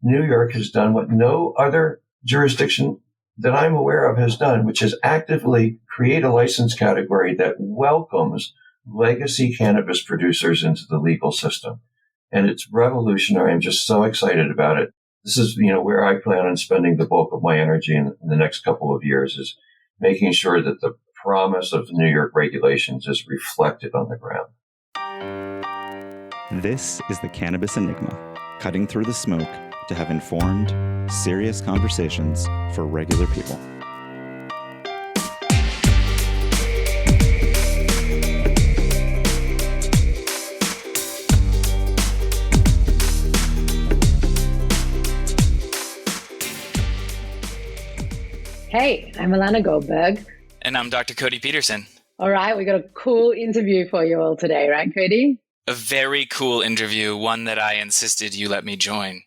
New York has done what no other jurisdiction that I'm aware of has done, which is actively create a license category that welcomes legacy cannabis producers into the legal system. And it's revolutionary. I'm just so excited about it. This is, where I plan on spending the bulk of my energy in the next couple of years, is making sure that the promise of the New York regulations is reflected on the ground. This is the Cannabis Enigma, cutting through the smoke to have informed, serious conversations for regular people. Hey, I'm Alana Goldberg. And I'm Dr. Cody Peterson. All right, we got a cool interview for you all today, right, Cody? A very cool interview, one that I insisted you let me join.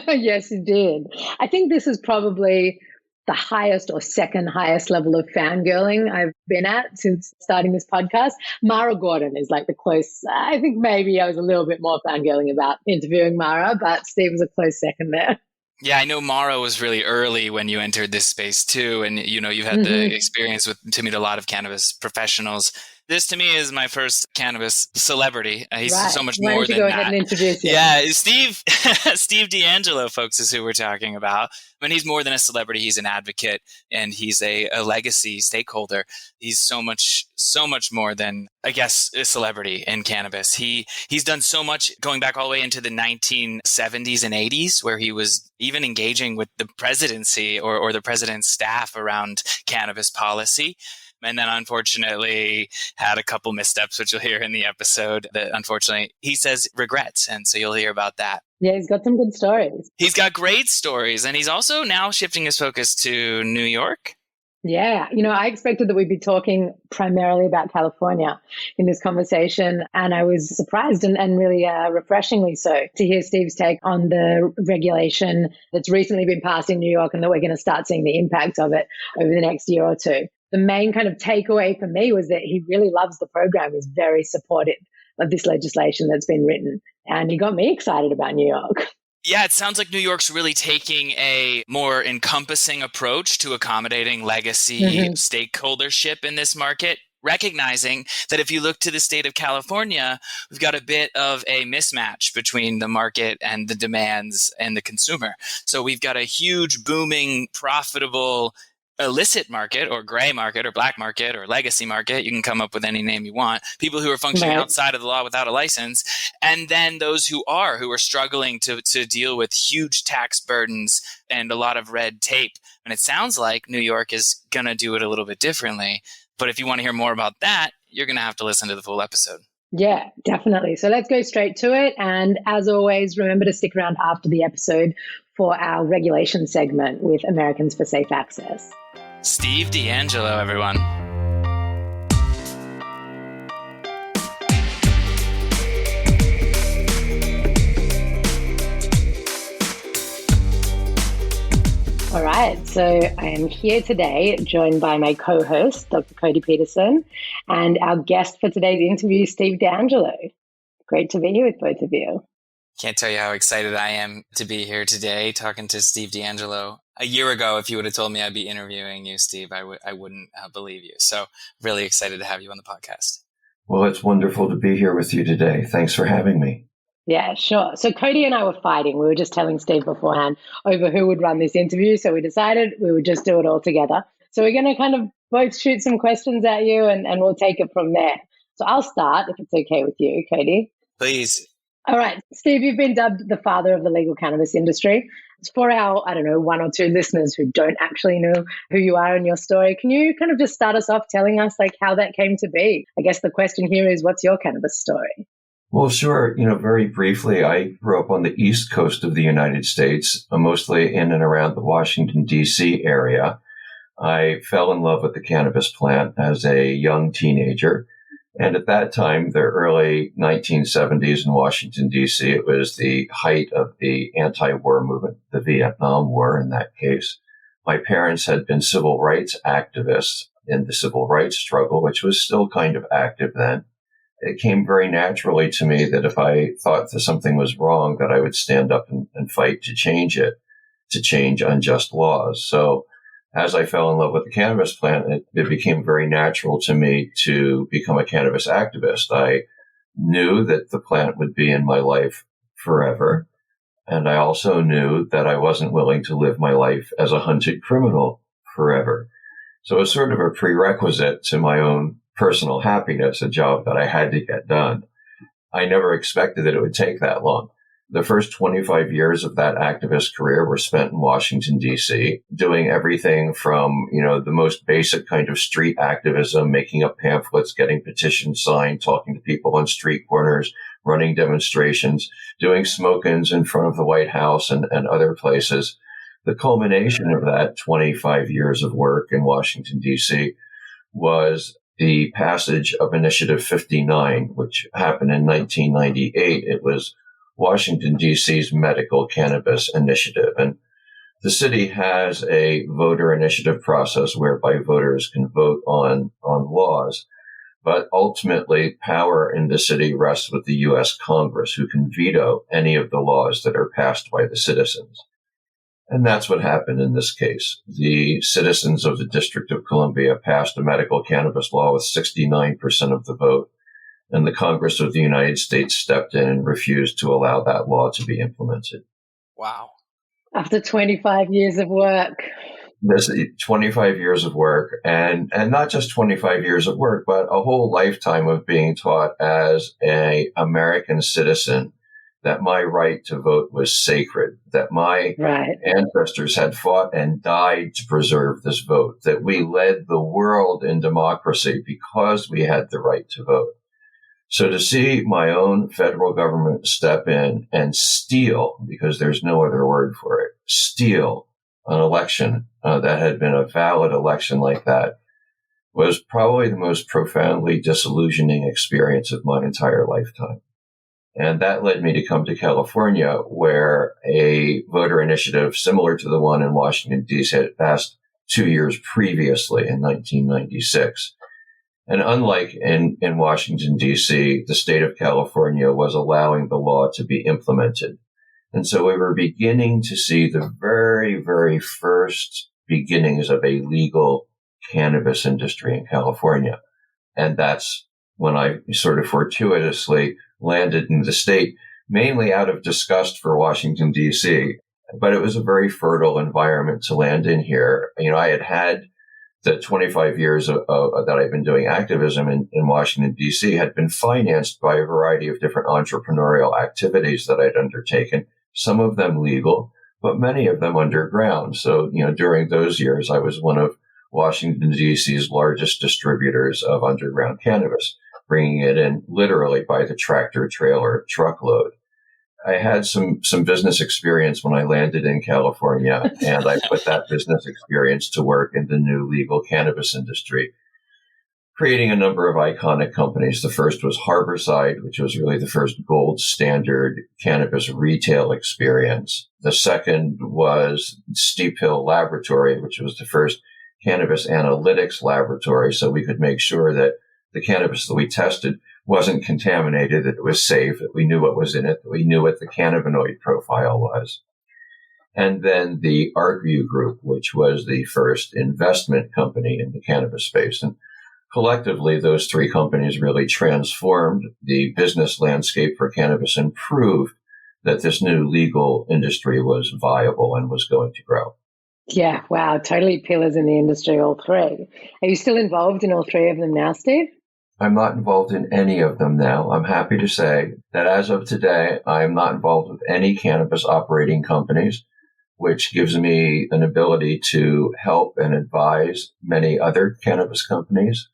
Yes, you did. I think this is probably the highest or second highest level of fangirling I've been at since starting this podcast. Mara Gordon is like the close, I think maybe I was a little bit more fangirling about interviewing Mara, but Steve was a close second there. Yeah, I know Mara was really early when you entered this space too. And, you've had the experience to meet a lot of cannabis professionals. This to me is my first cannabis celebrity. He's right. so much Why more don't you than go that. ahead and introduce him? Yeah, Steve DeAngelo, folks, is who we're talking about. I mean, he's more than a celebrity. He's an advocate, and he's a legacy stakeholder. He's so much more than, I guess, a celebrity in cannabis. He's done so much, going back all the way into the 1970s and 80s, where he was even engaging with the presidency or the president's staff around cannabis policy. And then unfortunately had a couple missteps, which you'll hear in the episode, that unfortunately he says regrets. And so you'll hear about that. Yeah, he's got some good stories. He's got great stories. And he's also now shifting his focus to New York. Yeah. I expected that we'd be talking primarily about California in this conversation. And I was surprised and really refreshingly so to hear Steve's take on the regulation that's recently been passed in New York and that we're going to start seeing the impact of it over the next year or two. The main kind of takeaway for me was that he really loves the program, is very supportive of this legislation that's been written. And he got me excited about New York. Yeah, it sounds like New York's really taking a more encompassing approach to accommodating legacy stakeholdership in this market, recognizing that if you look to the state of California, we've got a bit of a mismatch between the market and the demands and the consumer. So we've got a huge, booming, profitable illicit market or gray market or black market or legacy market. You can come up with any name you want. People who are functioning outside of the law without a license. And then those who are struggling to deal with huge tax burdens and a lot of red tape. And it sounds like New York is going to do it a little bit differently. But if you want to hear more about that, you're going to have to listen to the full episode. Yeah, definitely. So let's go straight to it. And as always, remember to stick around after the episode for our regulation segment with Americans for Safe Access. Steve DeAngelo, everyone. All right, so I am here today joined by my co-host, Dr. Cody Peterson, and our guest for today's interview, Steve DeAngelo. Great to be here with both of you. Can't tell you how excited I am to be here today talking to Steve DeAngelo. A year ago, if you would have told me I'd be interviewing you, Steve, I wouldn't believe you. So really excited to have you on the podcast. Well, it's wonderful to be here with you today. Thanks for having me. Yeah, sure. So Cody and I were fighting. We were just telling Steve beforehand over who would run this interview. So we decided we would just do it all together. So we're going to kind of both shoot some questions at you and we'll take it from there. So I'll start if it's okay with you, Cody. Please. All right. Steve, you've been dubbed the father of the legal cannabis industry. For our, one or two listeners who don't actually know who you are and your story, can you kind of just start us off telling us like how that came to be? I guess the question here is, what's your cannabis story? Well, sure. Very briefly, I grew up on the East Coast of the United States, mostly in and around the Washington, D.C. area. I fell in love with the cannabis plant as a young teenager. And at that time, the early 1970s in Washington, D.C., it was the height of the anti-war movement, the Vietnam War in that case. My parents had been civil rights activists in the civil rights struggle, which was still kind of active then. it came very naturally to me that if I thought that something was wrong, that I would stand up and fight to change it, to change unjust laws. So as I fell in love with the cannabis plant, it became very natural to me to become a cannabis activist. I knew that the plant would be in my life forever. And I also knew that I wasn't willing to live my life as a hunted criminal forever. So it was sort of a prerequisite to my own personal happiness, a job that I had to get done. I never expected that it would take that long. The first 25 years of that activist career were spent in Washington, D.C., doing everything from, the most basic kind of street activism, making up pamphlets, getting petitions signed, talking to people on street corners, running demonstrations, doing smoke-ins in front of the White House and other places. The culmination of that 25 years of work in Washington, D.C. was the passage of Initiative 59, which happened in 1998. It was Washington, D.C.'s medical cannabis initiative. And the city has a voter initiative process whereby voters can vote on laws. But ultimately, power in the city rests with the U.S. Congress, who can veto any of the laws that are passed by the citizens. And that's what happened in this case. The citizens of the District of Columbia passed a medical cannabis law with 69% of the vote. And the Congress of the United States stepped in and refused to allow that law to be implemented. Wow. After 25 years of work. This 25 years of work, and not just 25 years of work, but a whole lifetime of being taught as an American citizen that my right to vote was sacred, that my ancestors had fought and died to preserve this vote, that we led the world in democracy because we had the right to vote. So to see my own federal government step in and steal, because there's no other word for it, steal an election that had been a valid election like that was probably the most profoundly disillusioning experience of my entire lifetime. And that led me to come to California, where a voter initiative similar to the one in Washington, D.C. had passed 2 years previously in 1996. And unlike in Washington, D.C., the state of California was allowing the law to be implemented. And so we were beginning to see the very, very first beginnings of a legal cannabis industry in California. And that's when I sort of fortuitously landed in the state, mainly out of disgust for Washington, D.C. But it was a very fertile environment to land in here. I had the 25 years that I've been doing activism in Washington, D.C. had been financed by a variety of different entrepreneurial activities that I'd undertaken, some of them legal, but many of them underground. So, during those years, I was one of Washington, D.C.'s largest distributors of underground cannabis, bringing it in literally by the tractor trailer truckload. I had some business experience when I landed in California, and I put that business experience to work in the new legal cannabis industry, creating a number of iconic companies. The first was Harborside, which was really the first gold standard cannabis retail experience. The second was Steep Hill Laboratory, which was the first cannabis analytics laboratory, so we could make sure that the cannabis that we tested wasn't contaminated, that it was safe, that we knew what was in it, that we knew what the cannabinoid profile was. And then the ArtView Group, which was the first investment company in the cannabis space. And collectively, those three companies really transformed the business landscape for cannabis and proved that this new legal industry was viable and was going to grow. Yeah, wow, totally pillars in the industry, all three. Are you still involved in all three of them now, Steve? I'm not involved in any of them now. I'm happy to say that as of today, I am not involved with any cannabis operating companies, which gives me an ability to help and advise many other cannabis companies.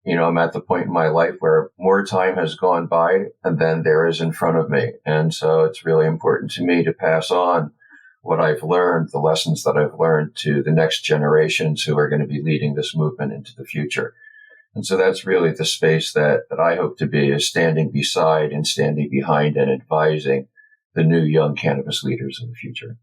I'm at the point in my life where more time has gone by than there is in front of me. And so it's really important to me to pass on what I've learned, the lessons that I've learned to the next generations who are going to be leading this movement into the future. And so that's really the space that I hope to be, is standing beside and standing behind and advising the new young cannabis leaders of the future.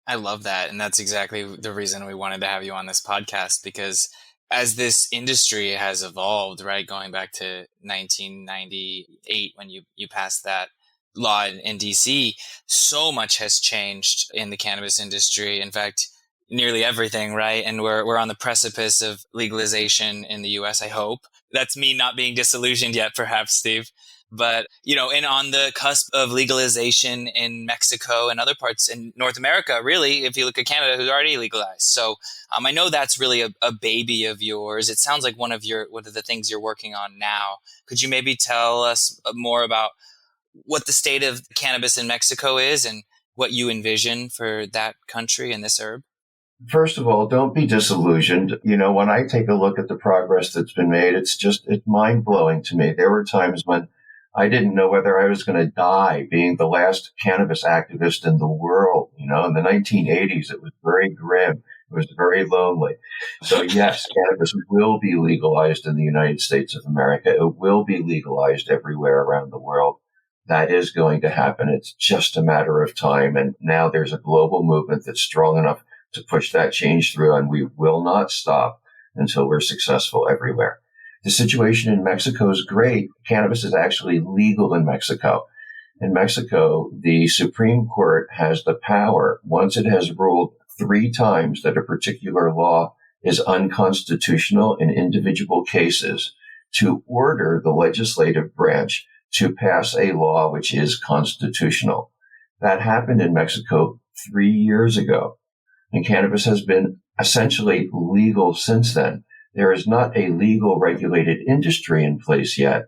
I love that. And that's exactly the reason we wanted to have you on this podcast, because as this industry has evolved, right, going back to 1998 when you passed that law in DC, so much has changed in the cannabis industry. In fact, nearly everything, right? And we're on the precipice of legalization in the US, I hope. That's me not being disillusioned yet, perhaps, Steve. But, and on the cusp of legalization in Mexico and other parts in North America, really, if you look at Canada, who's already legalized. So I know that's really a baby of yours. It sounds like one of the things you're working on now. Could you maybe tell us more about what the state of cannabis in Mexico is and what you envision for that country and this herb? First of all, don't be disillusioned. When I take a look at the progress that's been made, it's mind blowing to me. There were times when I didn't know whether I was going to die being the last cannabis activist in the world. In the 1980s, it was very grim. It was very lonely. So yes, cannabis will be legalized in the United States of America. It will be legalized everywhere around the world. That is going to happen. It's just a matter of time. And now there's a global movement that's strong enough to push that change through, and we will not stop until we're successful everywhere. The situation in Mexico is great. Cannabis is actually legal in Mexico. In Mexico, the Supreme Court has the power, once it has ruled 3 times that a particular law is unconstitutional in individual cases, to order the legislative branch to pass a law which is constitutional. That happened in Mexico 3 years ago. And cannabis has been essentially legal since then. There is not a legal regulated industry in place yet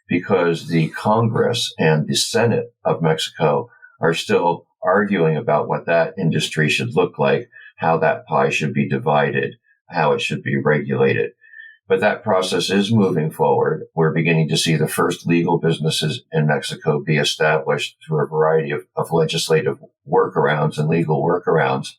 because the Congress and the Senate of Mexico are still arguing about what that industry should look like, how that pie should be divided, how it should be regulated. But that process is moving forward. We're beginning to see the first legal businesses in Mexico be established through a variety of legislative workarounds and legal workarounds.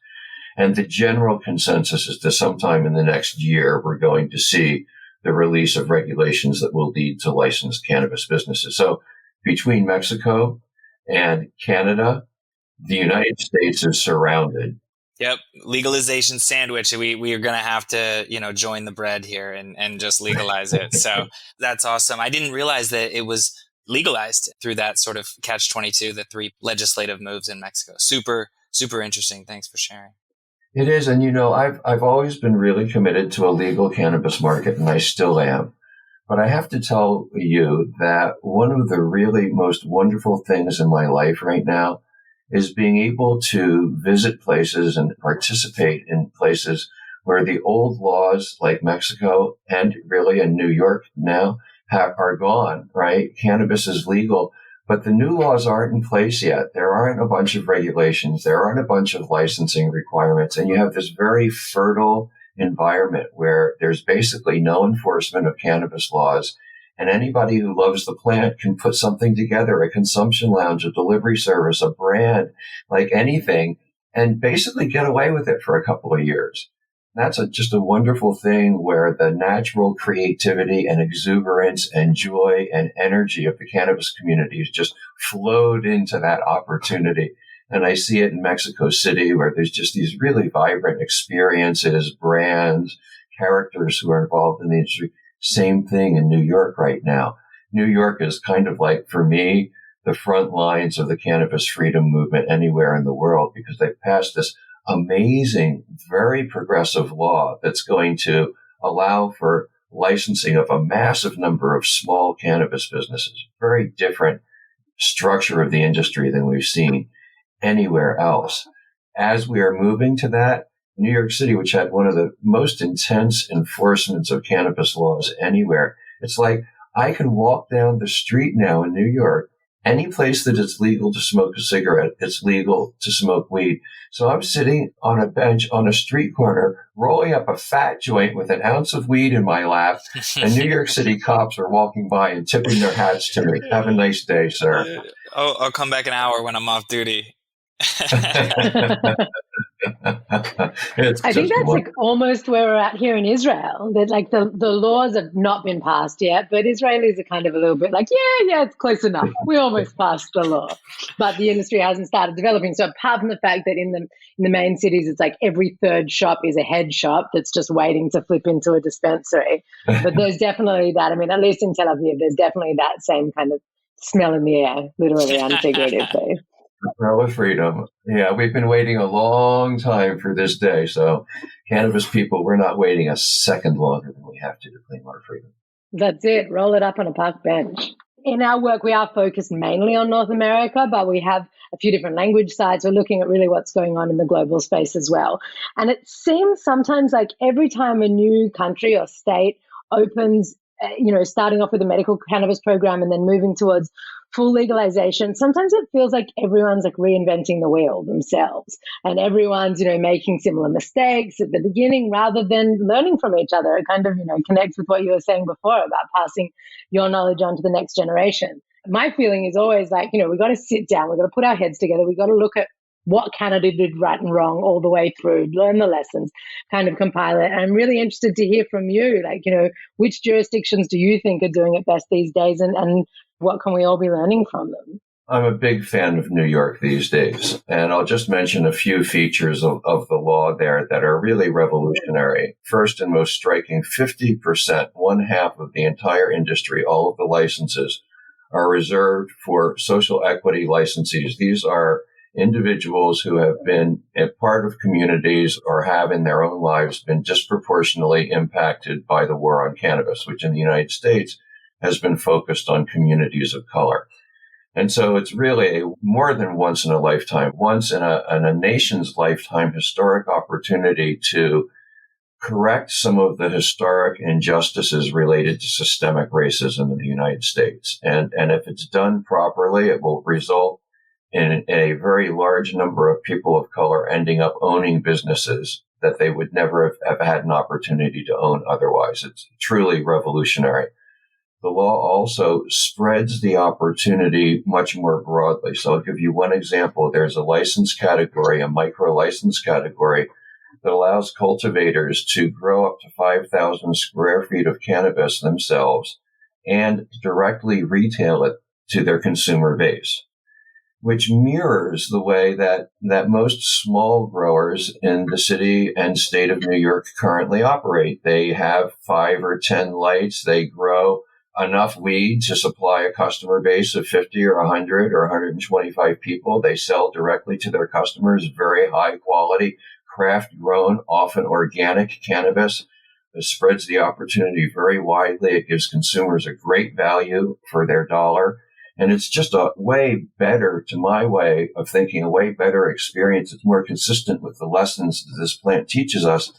And the general consensus is that sometime in the next year, we're going to see the release of regulations that will lead to licensed cannabis businesses. So between Mexico and Canada, the United States is surrounded. Yep. Legalization sandwich. We are going to have to, join the bread here and just legalize it. So that's awesome. I didn't realize that it was legalized through that sort of catch-22, the 3 legislative moves in Mexico. Super, super interesting. Thanks for sharing. It is. And, I've always been really committed to a legal cannabis market, and I still am. But I have to tell you that one of the really most wonderful things in my life right now is being able to visit places and participate in places where the old laws like Mexico and really in New York now are gone, right? Cannabis is legal. But the new laws aren't in place yet. There aren't a bunch of regulations. There aren't a bunch of licensing requirements. And you have this very fertile environment where there's basically no enforcement of cannabis laws. And anybody who loves the plant can put something together, a consumption lounge, a delivery service, a brand, like anything, and basically get away with it for a couple of years. That's just a wonderful thing where the natural creativity and exuberance and joy and energy of the cannabis community has just flowed into that opportunity. And I see it in Mexico City where there's just these really vibrant experiences, brands, characters who are involved in the industry. Same thing in New York right now. New York is kind of like, for me, the front lines of the cannabis freedom movement anywhere in the world because they've passed this amazing, very progressive law that's going to allow for licensing of a massive number of small cannabis businesses. Very different structure of the industry than we've seen anywhere else. As we are moving to that, New York City, which had one of the most intense enforcements of cannabis laws anywhere, it's like I can walk down the street now in New York. Any place that it's legal to smoke a cigarette, it's legal to smoke weed. So I'm sitting on a bench on a street corner, rolling up a fat joint with an ounce of weed in my lap, and New York City cops are walking by and tipping their hats to me. Have a nice day, sir. I'll come back an hour when I'm off duty. It's It's I think just that's one. like almost where we're at here in Israel. That like the laws have not been passed yet, but Israelis are kind of a little bit like, yeah, it's close enough. We almost passed the law, but the industry hasn't started developing. So apart from the fact that in the main cities, it's like every third shop is a head shop that's just waiting to flip into a dispensary. But there's definitely that. I mean, at least in Tel Aviv, there's definitely that same kind of smell in the air, literally and figuratively. Smell of freedom. Yeah, we've been waiting a long time for this day. So, cannabis people, we're not waiting a second longer than we have to claim our freedom. That's it. Roll it up on a park bench. In our work, we are focused mainly on North America, but we have a few different language sites. We're looking at really what's going on in the global space as well. And it seems sometimes like every time a new country or state opens, starting off with a medical cannabis program and then moving towards full legalization, sometimes it feels like everyone's like reinventing the wheel themselves and everyone's, making similar mistakes at the beginning rather than learning from each other. It kind of, connects with what you were saying before about passing your knowledge on to the next generation. My feeling is always like, we got to sit down, we've got to put our heads together, we've got to look at what Canada did right and wrong all the way through, learn the lessons, kind of compile it. And I'm really interested to hear from you, like, which jurisdictions do you think are doing it best these days and what can we all be learning from them? I'm a big fan of New York these days, and I'll just mention a few features of the law there that are really revolutionary. First and most striking, 50%, one half of the entire industry, all of the licenses, are reserved for social equity licensees. These are individuals who have been a part of communities or have in their own lives been disproportionately impacted by the war on cannabis, which in the United States has been focused on communities of color. And so it's really a more than once in a lifetime, once in a nation's lifetime historic opportunity to correct some of the historic injustices related to systemic racism in the United States. And if it's done properly, it will result in a very large number of people of color ending up owning businesses that they would never have had an opportunity to own otherwise. It's truly revolutionary. The law also spreads the opportunity much more broadly. So I'll give you one example. There's a license category, a micro license category, that allows cultivators to grow up to 5,000 square feet of cannabis themselves and directly retail it to their consumer base, which mirrors the way that most small growers in the city and state of New York currently operate. They have 5 or 10 lights. They grow enough weed to supply a customer base of 50 or 100 or 125 people. They sell directly to their customers, very high quality, craft grown, often organic cannabis. It spreads the opportunity very widely. It gives consumers a great value for their dollar. And it's just a way better, to my way of thinking, a way better experience. It's more consistent with the lessons that this plant teaches us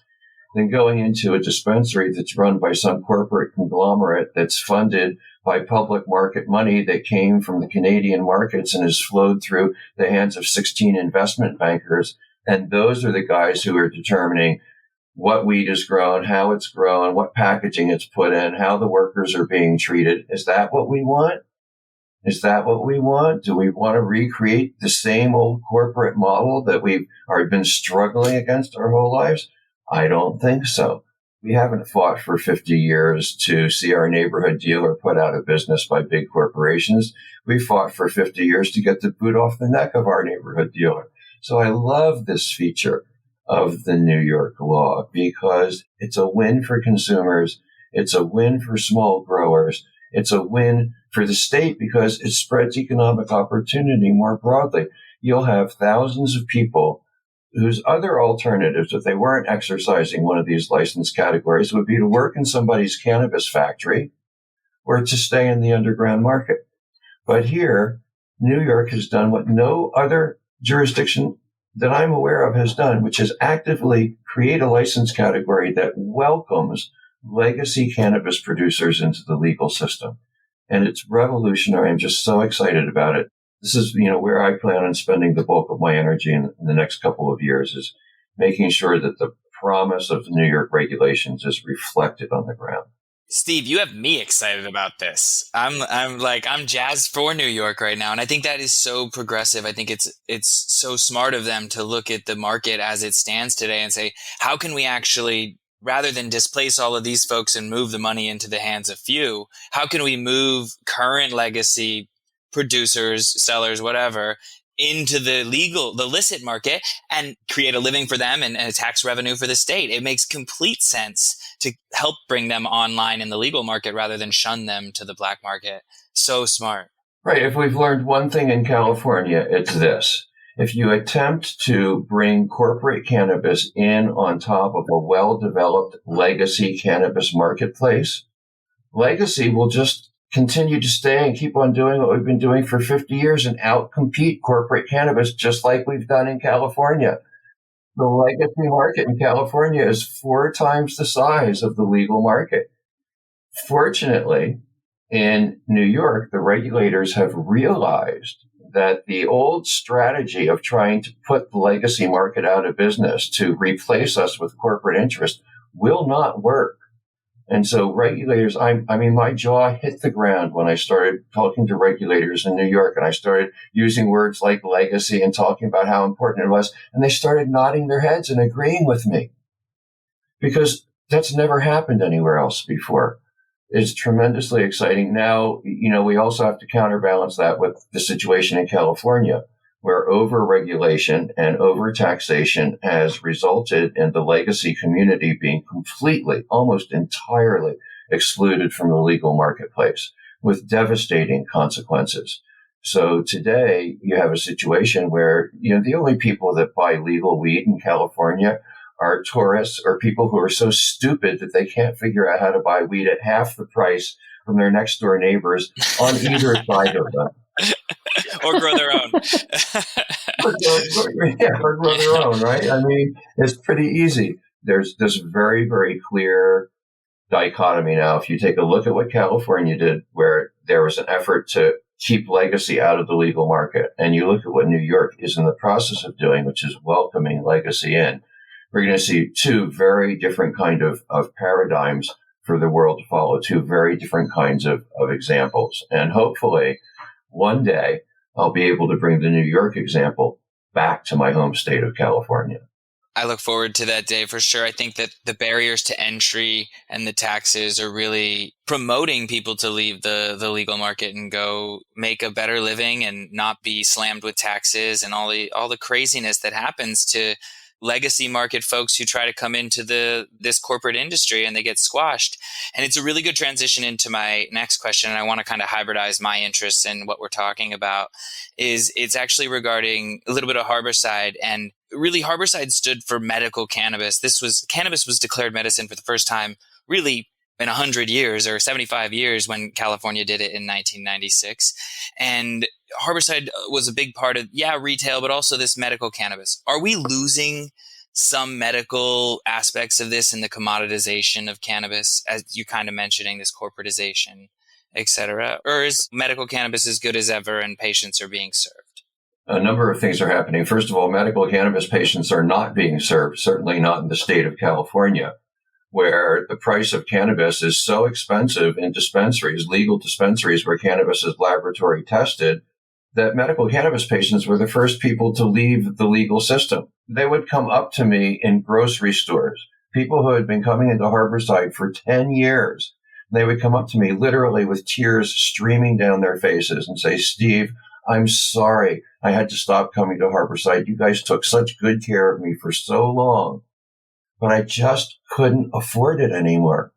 than going into a dispensary that's run by some corporate conglomerate that's funded by public market money that came from the Canadian markets and has flowed through the hands of 16 investment bankers. And those are the guys who are determining what weed is grown, how it's grown, what packaging it's put in, how the workers are being treated. Is that what we want? Is that what we want? Do we want to recreate the same old corporate model that we've been struggling against our whole lives? I don't think so. We haven't fought for 50 years to see our neighborhood dealer put out of business by big corporations. We fought for 50 years to get the boot off the neck of our neighborhood dealer. So I love this feature of the New York law because it's a win for consumers. It's a win for small growers. It's a win for the state because it spreads economic opportunity more broadly. You'll have thousands of people whose other alternatives, if they weren't exercising one of these license categories, would be to work in somebody's cannabis factory or to stay in the underground market. But here, New York has done what no other jurisdiction that I'm aware of has done, which is actively create a license category that welcomes legacy cannabis producers into the legal system. And it's revolutionary. I'm just so excited about it. This is, where I plan on spending the bulk of my energy in the next couple of years, is making sure that the promise of the New York regulations is reflected on the ground. Steve, you have me excited about this. I'm jazzed for New York right now, and I think that is so progressive. I think it's so smart of them to look at the market as it stands today and say, how can we actually, rather than displace all of these folks and move the money into the hands of few, how can we move current legacy producers, sellers, whatever, into the licit market and create a living for them and a tax revenue for the state? It makes complete sense to help bring them online in the legal market rather than shun them to the black market. So smart. Right. If we've learned one thing in California, it's this. If you attempt to bring corporate cannabis in on top of a well-developed legacy cannabis marketplace, legacy will just continue to stay and keep on doing what we've been doing for 50 years and outcompete corporate cannabis just like we've done in California. The legacy market in California is 4 times the size of the legal market. Fortunately, in New York, the regulators have realized that the old strategy of trying to put the legacy market out of business to replace us with corporate interest will not work. And so regulators, I mean, my jaw hit the ground when I started talking to regulators in New York, and I started using words like legacy and talking about how important it was. And they started nodding their heads and agreeing with me, because that's never happened anywhere else before. It's tremendously exciting. Now, we also have to counterbalance that with the situation in California, where over-regulation and over-taxation has resulted in the legacy community being completely, almost entirely excluded from the legal marketplace with devastating consequences. So today you have a situation where, the only people that buy legal weed in California are tourists or people who are so stupid that they can't figure out how to buy weed at half the price from their next door neighbors on either side of them. Or grow their own. or grow their own, right? I mean, it's pretty easy. There's this very, very clear dichotomy now. If you take a look at what California did, where there was an effort to keep legacy out of the legal market, and you look at what New York is in the process of doing, which is welcoming legacy in, we're going to see 2 very different kind of paradigms for the world to follow, 2 very different kinds of examples. And hopefully one day I'll be able to bring the New York example back to my home state of California. I look forward to that day for sure. I think that the barriers to entry and the taxes are really promoting people to leave the legal market and go make a better living and not be slammed with taxes and all the craziness that happens to legacy market folks who try to come into this corporate industry and they get squashed. And it's a really good transition into my next question. And I want to kind of hybridize my interests in what we're talking about. It's actually regarding a little bit of Harborside, and really Harborside stood for medical cannabis. Cannabis was declared medicine for the first time really in 100 years or 75 years when California did it in 1996. And Harborside was a big part of, retail, but also this medical cannabis. Are we losing some medical aspects of this in the commoditization of cannabis, as you kind of mentioning this corporatization, et cetera? Or is medical cannabis as good as ever and patients are being served? A number of things are happening. First of all, medical cannabis patients are not being served, certainly not in the state of California, where the price of cannabis is so expensive in dispensaries, legal dispensaries where cannabis is laboratory tested, that medical cannabis patients were the first people to leave the legal system. They would come up to me in grocery stores, people who had been coming into Harborside for 10 years. They would come up to me literally with tears streaming down their faces and say, "Steve, I'm sorry. I had to stop coming to Harborside. You guys took such good care of me for so long, but I just couldn't afford it anymore.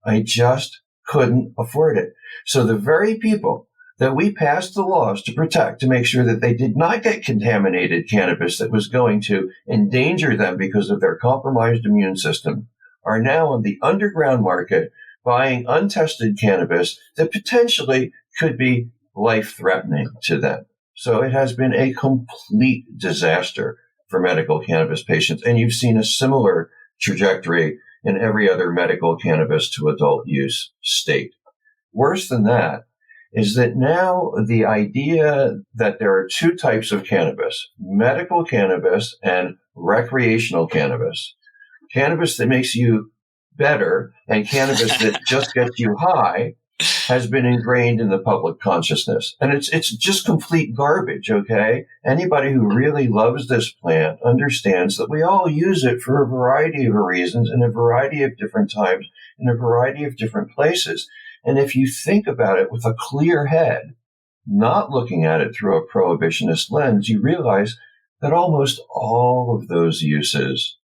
I just couldn't afford it." So the very people that we passed the laws to protect, to make sure that they did not get contaminated cannabis that was going to endanger them because of their compromised immune system, are now on the underground market buying untested cannabis that potentially could be life-threatening to them. So it has been a complete disaster for medical cannabis patients. And you've seen a similar trajectory in every other medical cannabis to adult use state. Worse than that is that now the idea that there are 2 types of cannabis, medical cannabis and recreational cannabis, cannabis that makes you better and cannabis that just gets you high has been ingrained in the public consciousness. And it's just complete garbage, okay? Anybody who really loves this plant understands that we all use it for a variety of reasons in a variety of different times, in a variety of different places. And if you think about it with a clear head, not looking at it through a prohibitionist lens, you realize that almost all of those uses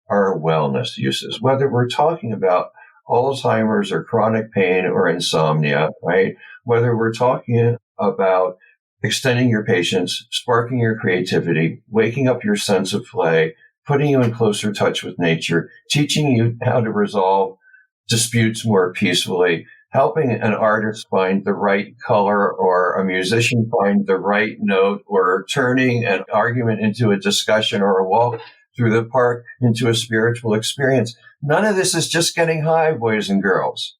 are wellness uses, whether we're talking about Alzheimer's or chronic pain or insomnia, right? Whether we're talking about extending your patience, sparking your creativity, waking up your sense of play, putting you in closer touch with nature, teaching you how to resolve disputes more peacefully, helping an artist find the right color or a musician find the right note, or turning an argument into a discussion or a walk through the park into a spiritual experience. None of this is just getting high, boys and girls.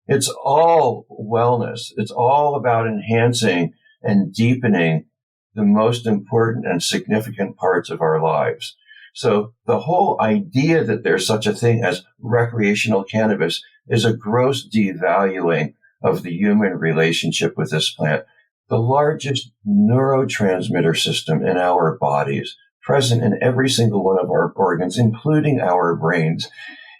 It's all wellness. It's all about enhancing and deepening the most important and significant parts of our lives. So the whole idea that there's such a thing as recreational cannabis is a gross devaluing of the human relationship with this plant. The largest neurotransmitter system in our bodies, present in every single one of our organs, including our brains,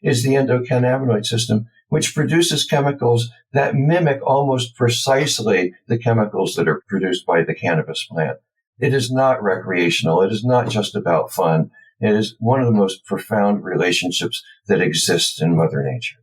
is the endocannabinoid system, which produces chemicals that mimic almost precisely the chemicals that are produced by the cannabis plant. It is not recreational. It is not just about fun. It is one of the most profound relationships that exists in Mother Nature.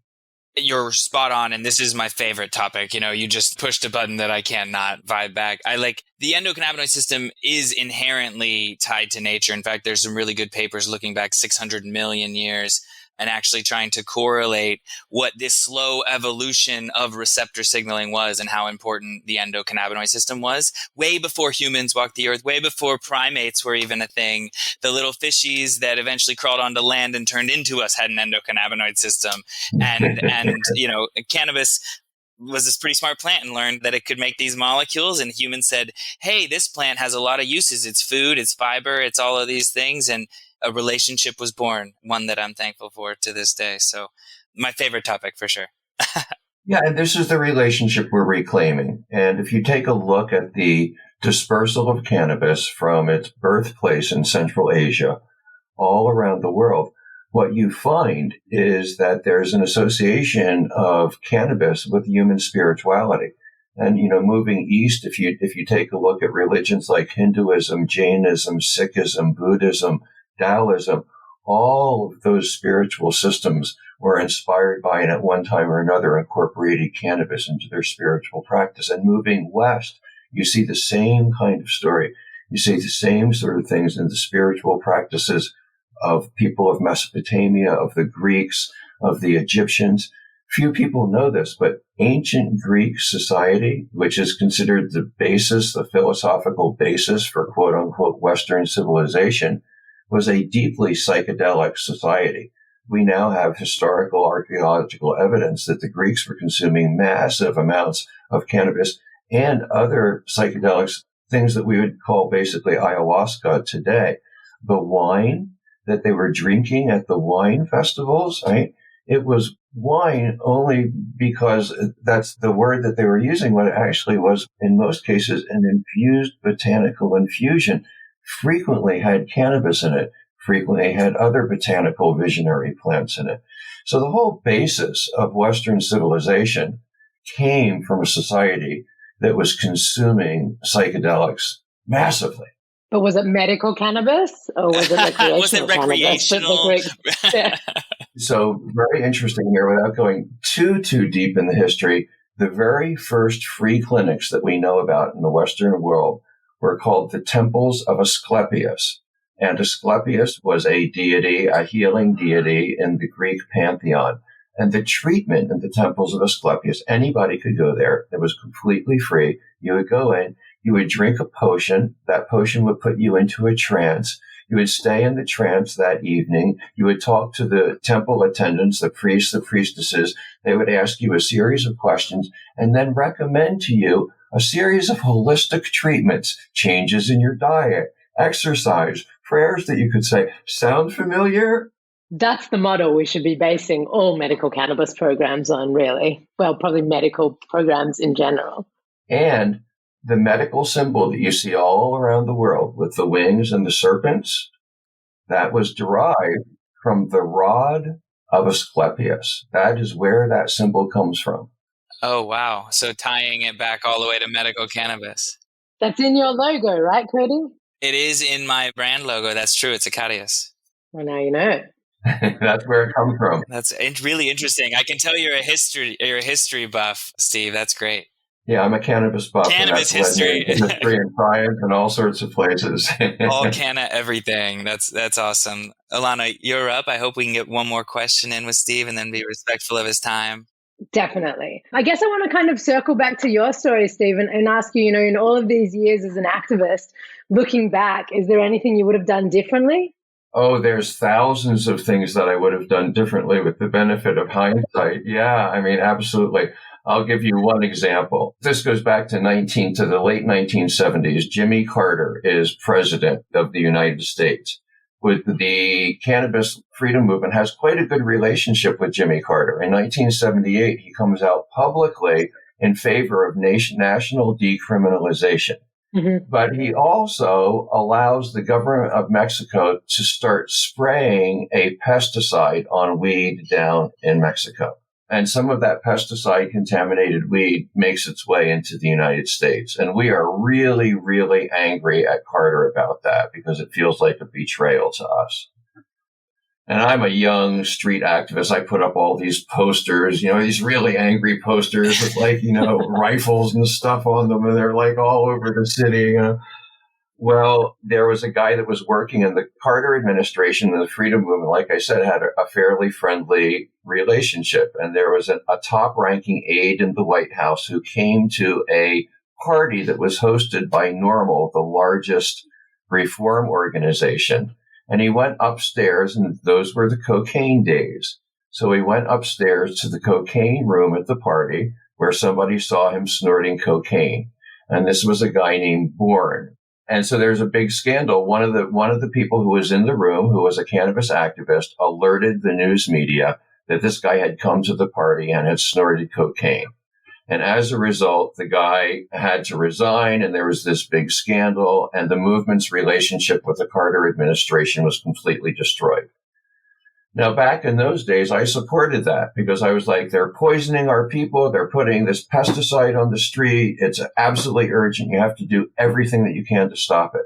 You're spot on, and this is my favorite topic. You know, you just pushed a button that I can't not vibe back. I like the endocannabinoid system is inherently tied to nature. In fact, there's some really good papers looking back 600 million years and actually trying to correlate what this slow evolution of receptor signaling was and how important the endocannabinoid system was way before humans walked the earth, way before primates were even a thing. The little fishies that eventually crawled onto land and turned into us had an endocannabinoid system. And you know, cannabis was this pretty smart plant and learned that it could make these molecules, and humans said, hey, this plant has a lot of uses. It's food, it's fiber, it's all of these things. And a relationship was born, one that I'm thankful for to this day. So my favorite topic for sure. Yeah, and this is the relationship we're reclaiming. And if you take a look at the dispersal of cannabis from its birthplace in Central Asia all around the world, what you find is that there's an association of cannabis with human spirituality. And, you know, moving east, if you take a look at religions like Hinduism, Jainism, Sikhism, Buddhism, Taoism, all of those spiritual systems were inspired by and at one time or another incorporated cannabis into their spiritual practice. And moving west, you see the same kind of story. You see the same sort of things in the spiritual practices of people of Mesopotamia, of the Greeks, of the Egyptians. Few people know this, but ancient Greek society, which is considered the basis, the philosophical basis for quote unquote Western civilization, was a deeply psychedelic society. We now have historical archaeological evidence that the Greeks were consuming massive amounts of cannabis and other psychedelics, things that we would call basically ayahuasca today. The wine that they were drinking at the wine festivals, right? It was wine only because that's the word that they were using. What it actually was, in most cases, an infused botanical infusion. Frequently had cannabis in it, frequently had other botanical visionary plants in it. So the whole basis of Western civilization came from a society that was consuming psychedelics massively. But was it medical cannabis or was it recreational? Was it recreational? Yeah. So very interesting here, without going too deep in the history, the very first free clinics that we know about in the Western world were called the Temples of Asclepius. And Asclepius was a deity, a healing deity in the Greek pantheon. And the treatment in the Temples of Asclepius, anybody could go there. It was completely free. You would go in, you would drink a potion. That potion would put you into a trance. You would stay in the trance that evening. You would talk to the temple attendants, the priests, the priestesses. They would ask you a series of questions and then recommend to you a series of holistic treatments, changes in your diet, exercise, prayers that you could say. Sound familiar? That's the model we should be basing all medical cannabis programs on, really. Well, probably medical programs in general. And the medical symbol that you see all around the world with the wings and the serpents, that was derived from the rod of Asclepius. That is where that symbol comes from. Oh, wow. So tying it back all the way to medical cannabis. That's in your logo, right, Cody? It is in my brand logo. That's true. It's Acadius. Well, now you know. That's where it comes from. That's really interesting. I can tell you're a history buff, Steve. That's great. Yeah, I'm a cannabis buff. Cannabis history. History and science and all sorts of places. All canna everything. That's awesome. Alana, you're up. I hope we can get one more question in with Steve and then be respectful of his time. Definitely. I guess I want to kind of circle back to your story, Steve, and ask you, in all of these years as an activist, looking back, is there anything you would have done differently? Oh, there's thousands of things that I would have done differently with the benefit of hindsight. Yeah, I mean, absolutely. I'll give you one example. This goes back to the late 1970s. Jimmy Carter is president of the United States. With the cannabis freedom movement has quite a good relationship with Jimmy Carter. In 1978, he comes out publicly in favor of national decriminalization. Mm-hmm. But he also allows the government of Mexico to start spraying a pesticide on weed down in Mexico. And some of that pesticide contaminated weed makes its way into the United States. And we are really, really angry at Carter about that because it feels like a betrayal to us. And I'm a young street activist. I put up all these posters, these really angry posters with rifles and stuff on them. And they're like all over the city. Well, there was a guy that was working in the Carter administration and the freedom movement, like I said, had a fairly friendly relationship. And there was a top-ranking aide in the White House who came to a party that was hosted by NORML, the largest reform organization. And he went upstairs, and those were the cocaine days. So he went upstairs to the cocaine room at the party where somebody saw him snorting cocaine. And this was a guy named Bourne. And so there's a big scandal. One of the people who was in the room, who was a cannabis activist, alerted the news media that this guy had come to the party and had snorted cocaine. And as a result, the guy had to resign, and there was this big scandal, and the movement's relationship with the Carter administration was completely destroyed. Now, back in those days, I supported that because I was like, they're poisoning our people. They're putting this pesticide on the street. It's absolutely urgent. You have to do everything that you can to stop it.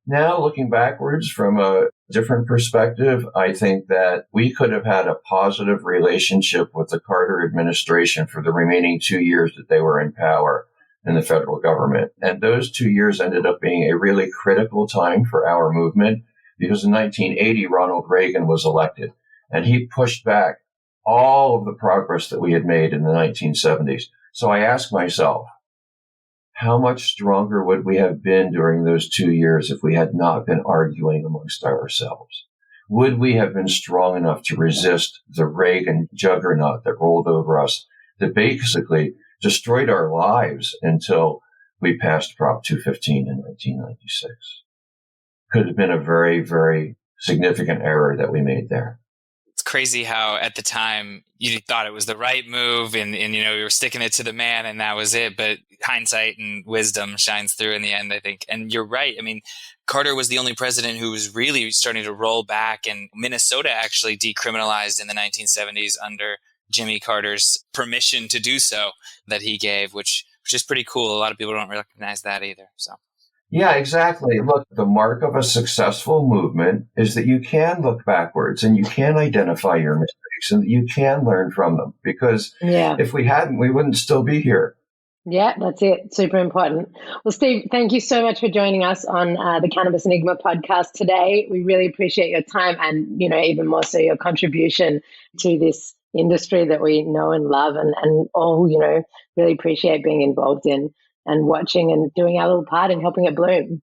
Now, looking backwards from a different perspective, I think that we could have had a positive relationship with the Carter administration for the remaining 2 years that they were in power in the federal government. And those 2 years ended up being a really critical time for our movement because in 1980, Ronald Reagan was elected. And he pushed back all of the progress that we had made in the 1970s. So I asked myself, how much stronger would we have been during those 2 years if we had not been arguing amongst ourselves? Would we have been strong enough to resist the Reagan juggernaut that rolled over us, that basically destroyed our lives until we passed Prop 215 in 1996? Could have been a very, very significant error that we made there. It's crazy how at the time you thought it was the right move and you were sticking it to the man and that was it. But hindsight and wisdom shines through in the end, I think. And you're right. I mean, Carter was the only president who was really starting to roll back, and Minnesota actually decriminalized in the 1970s under Jimmy Carter's permission to do so that he gave, which is pretty cool. A lot of people don't recognize that either. So. Yeah, exactly. Look, the mark of a successful movement is that you can look backwards and you can identify your mistakes and that you can learn from them. Because if we hadn't, we wouldn't still be here. Yeah, that's it. Super important. Well, Steve, thank you so much for joining us on the Cannabis Enigma podcast today. We really appreciate your time and, even more so your contribution to this industry that we know and love and all, really appreciate being involved in and watching and doing our little part in helping it bloom.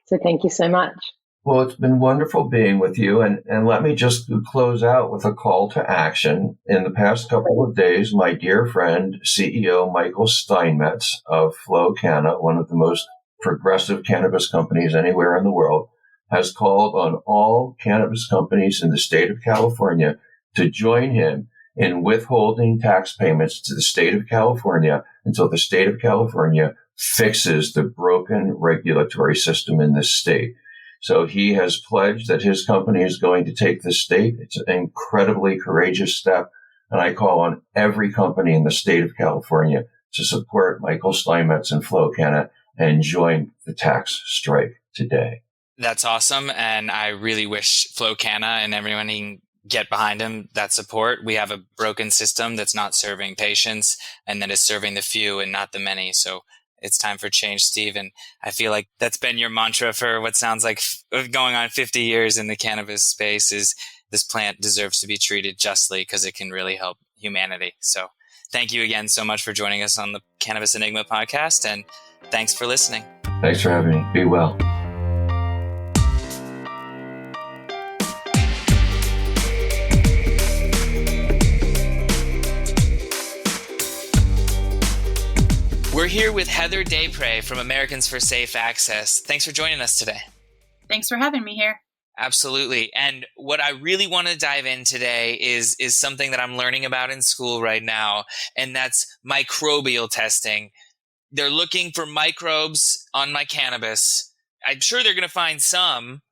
So thank you so much. Well, it's been wonderful being with you. And let me just close out with a call to action. In the past couple of days, my dear friend, CEO Michael Steinmetz of Flow Canna, one of the most progressive cannabis companies anywhere in the world, has called on all cannabis companies in the state of California to join him in withholding tax payments to the state of California until the state of California fixes the broken regulatory system in this state. So he has pledged that his company is going to take the state. It's an incredibly courageous step. And I call on every company in the state of California to support Michael Steinmetz and Flo Canna and join the tax strike today. That's awesome. And I really wish Flo Canna and everyone can get behind him, that support. We have a broken system that's not serving patients and that is serving the few and not the many. So it's time for change, Steve. And I feel like that's been your mantra for what sounds like going on 50 years in the cannabis space is this plant deserves to be treated justly because it can really help humanity. So thank you again so much for joining us on the Cannabis Enigma podcast. And thanks for listening. Thanks for having me. Be well. We're here with Heather Daypre from Americans for Safe Access. Thanks for joining us today. Thanks for having me here. Absolutely. And what I really want to dive in today is something that I'm learning about in school right now, and that's microbial testing. They're looking for microbes on my cannabis. I'm sure they're going to find some.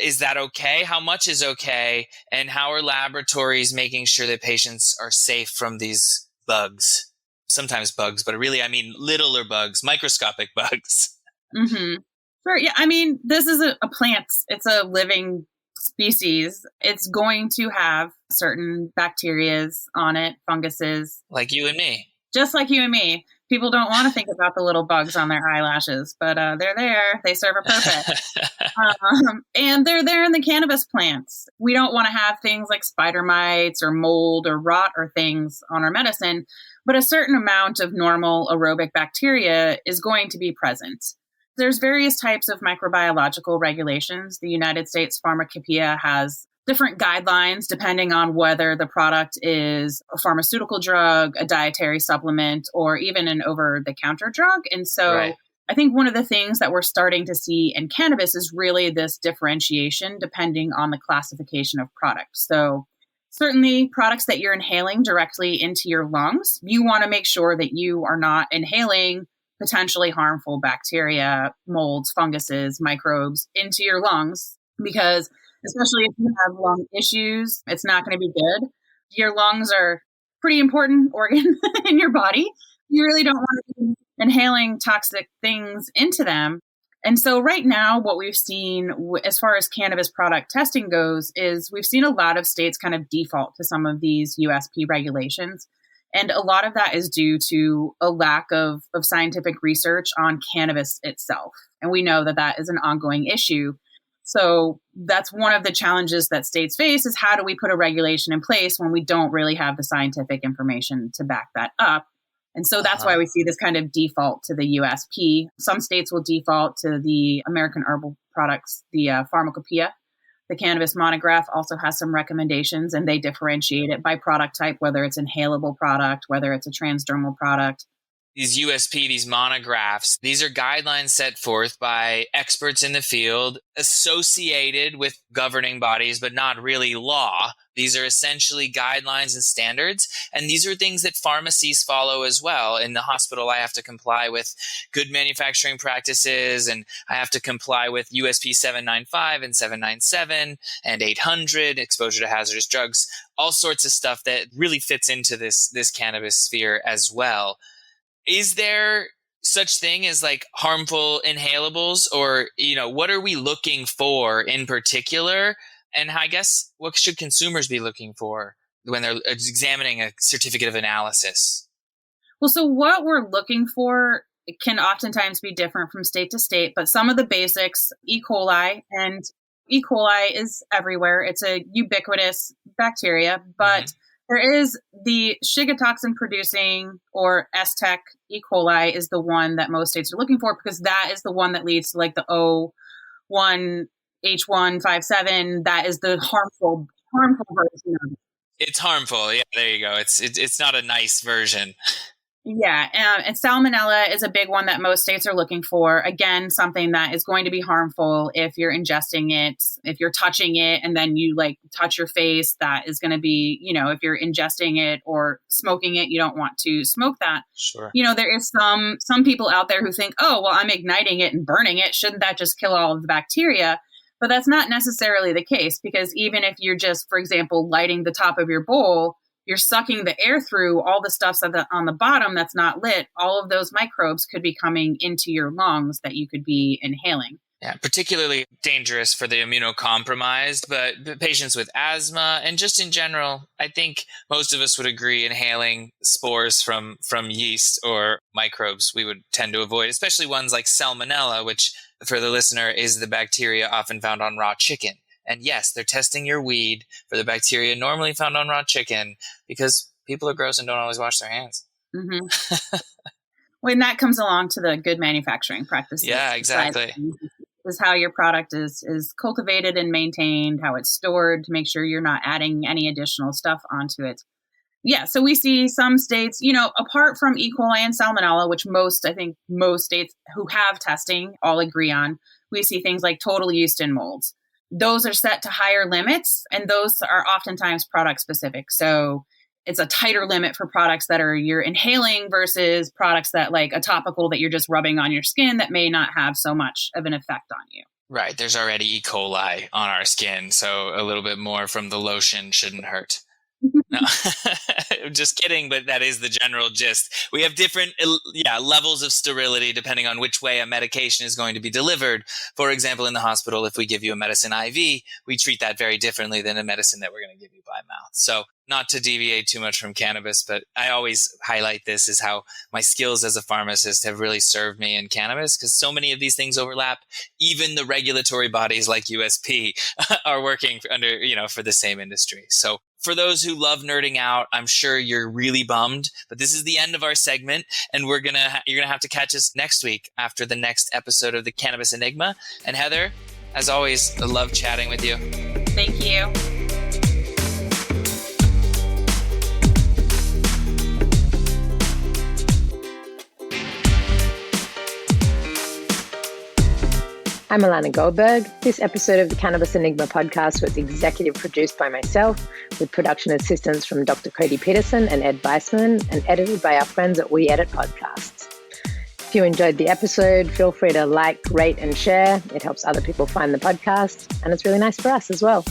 Is that okay? How much is okay? And how are laboratories making sure that patients are safe from these bugs? Sometimes bugs, but really, I mean, littler bugs, microscopic bugs. Mm-hmm. Sure. Yeah. I mean, this is a plant. It's a living species. It's going to have certain bacterias on it, funguses. Like you and me. Just like you and me. People don't want to think about the little bugs on their eyelashes, but they're there. They serve a purpose. And they're there in the cannabis plants. We don't want to have things like spider mites or mold or rot or things on our medicine, but a certain amount of normal aerobic bacteria is going to be present. There's various types of microbiological regulations. The United States Pharmacopoeia has different guidelines depending on whether the product is a pharmaceutical drug, a dietary supplement, or even an over-the-counter drug. And so right. I think one of the things that we're starting to see in cannabis is really this differentiation depending on the classification of product. So certainly products that you're inhaling directly into your lungs, you want to make sure that you are not inhaling potentially harmful bacteria, molds, funguses, microbes into your lungs, because especially if you have lung issues, it's not going to be good. Your lungs are pretty important organ in your body. You really don't want to be inhaling toxic things into them. And so right now, what we've seen as far as cannabis product testing goes is we've seen a lot of states kind of default to some of these USP regulations. And a lot of that is due to a lack of scientific research on cannabis itself. And we know that that is an ongoing issue. So that's one of the challenges that states face is how do we put a regulation in place when we don't really have the scientific information to back that up? And so that's why we see this kind of default to the USP. Some states will default to the American Herbal Products, the Pharmacopoeia. The Cannabis Monograph also has some recommendations, and they differentiate it by product type, whether it's inhalable product, whether it's a transdermal product. These USP, these monographs, these are guidelines set forth by experts in the field associated with governing bodies, but not really law. These are essentially guidelines and standards. And these are things that pharmacies follow as well. In the hospital, I have to comply with good manufacturing practices, and I have to comply with USP 795 and 797 and 800, exposure to hazardous drugs, all sorts of stuff that really fits into this cannabis sphere as well. Is there such thing as like harmful inhalables, or, what are we looking for in particular? And I guess what should consumers be looking for when they're examining a certificate of analysis? Well, so what we're looking for can oftentimes be different from state to state, but some of the basics, E. coli, and E. coli is everywhere. It's a ubiquitous bacteria, but there is the Shiga toxin producing, or STEC, E. coli is the one that most states are looking for because that is the one that leads to like the O1H157. That is the harmful version of it. It's harmful. Yeah, there you go. It's not a nice version. Yeah, and salmonella is a big one that most states are looking for. Again, something that is going to be harmful if you're ingesting it, if you're touching it, and then you like touch your face. That is going to be, if you're ingesting it or smoking it, you don't want to smoke that. Sure. There is some people out there who think, oh, well, I'm igniting it and burning it. Shouldn't that just kill all of the bacteria? But that's not necessarily the case, because even if you're just, for example, lighting the top of your bowl, you're sucking the air through all the stuff on the bottom that's not lit. All of those microbes could be coming into your lungs that you could be inhaling. Yeah, particularly dangerous for the immunocompromised, but patients with asthma and just in general, I think most of us would agree inhaling spores from yeast or microbes we would tend to avoid, especially ones like salmonella, which for the listener is the bacteria often found on raw chicken. And yes, they're testing your weed for the bacteria normally found on raw chicken because people are gross and don't always wash their hands. Mm-hmm. When that comes along to the good manufacturing practices. Yeah, exactly. Is how your product is cultivated and maintained, how it's stored to make sure you're not adding any additional stuff onto it. Yeah, so we see some states, apart from E. coli and salmonella, which I think most states who have testing all agree on, we see things like total yeast and molds. Those are set to higher limits, and those are oftentimes product specific. So it's a tighter limit for products that you're inhaling versus products that like a topical that you're just rubbing on your skin that may not have so much of an effect on you. Right. There's already E. coli on our skin, so a little bit more from the lotion shouldn't hurt. No, just kidding, but that is the general gist. We have different levels of sterility depending on which way a medication is going to be delivered. For example, in the hospital, if we give you a medicine IV, we treat that very differently than a medicine that we're going to give you by mouth. So not to deviate too much from cannabis, but I always highlight this as how my skills as a pharmacist have really served me in cannabis, because so many of these things overlap. Even the regulatory bodies like USP are working under, for the same industry. So for those who love nerding out, I'm sure you're really bummed, but this is the end of our segment, and you're gonna have to catch us next week after the next episode of the Cannabis Enigma. And Heather, as always, I love chatting with you. Thank you. I'm Alana Goldberg. This episode of the Cannabis Enigma podcast was executive produced by myself, with production assistance from Dr. Cody Peterson and Ed Weissman, and edited by our friends at We Edit Podcasts. If you enjoyed the episode, feel free to like, rate, and share. It helps other people find the podcast, and it's really nice for us as well.